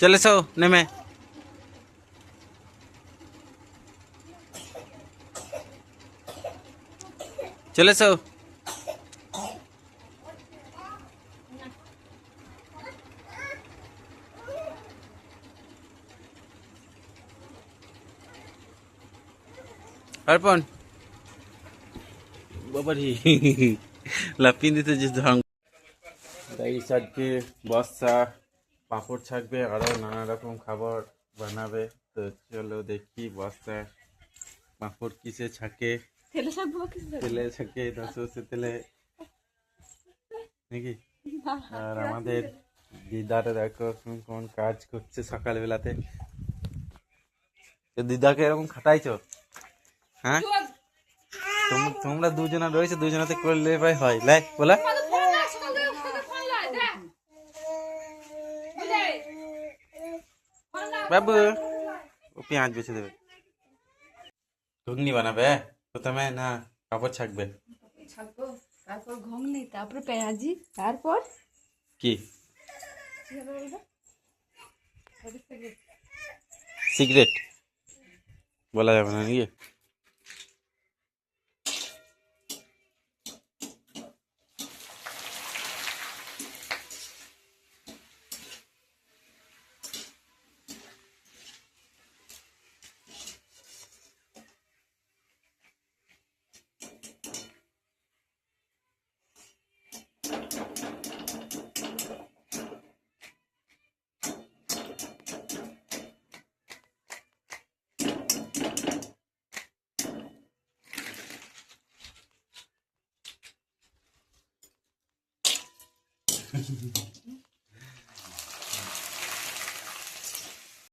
চলে এসো নেমে। চলে এসো। অর্পণ বাবারি লাফিয়ে দিতে যে ধরন। তাই আজকে বর্ষা পাঁপড় থাকবে আরো নানা রকম খাবার বানাবে। তো চলো দেখি বর্ষায় পাঁপড় কিসে ছাকে। তেলে ছাকে না সর্ষে তেলে নাকি। আর আমাদের দিদাটা দেখো কোন কাজ করছে সকালবেলাতে। দিদাকে এরকম খাটাইছো? হ্যাঁ তোমরা দুজনা রয়েছে, দুজনাতে করলে ভাই হয় লাই বলা। বাবু ও পেঁয়াজ বেছে দেবে। ঘুগনি বানাবে প্রথমে না কাপড় ছাকবে? তারপর ঘুগনি, তারপর পেঁয়াজি, তারপর কি সিক্রেট বলা যাবে না নাকি?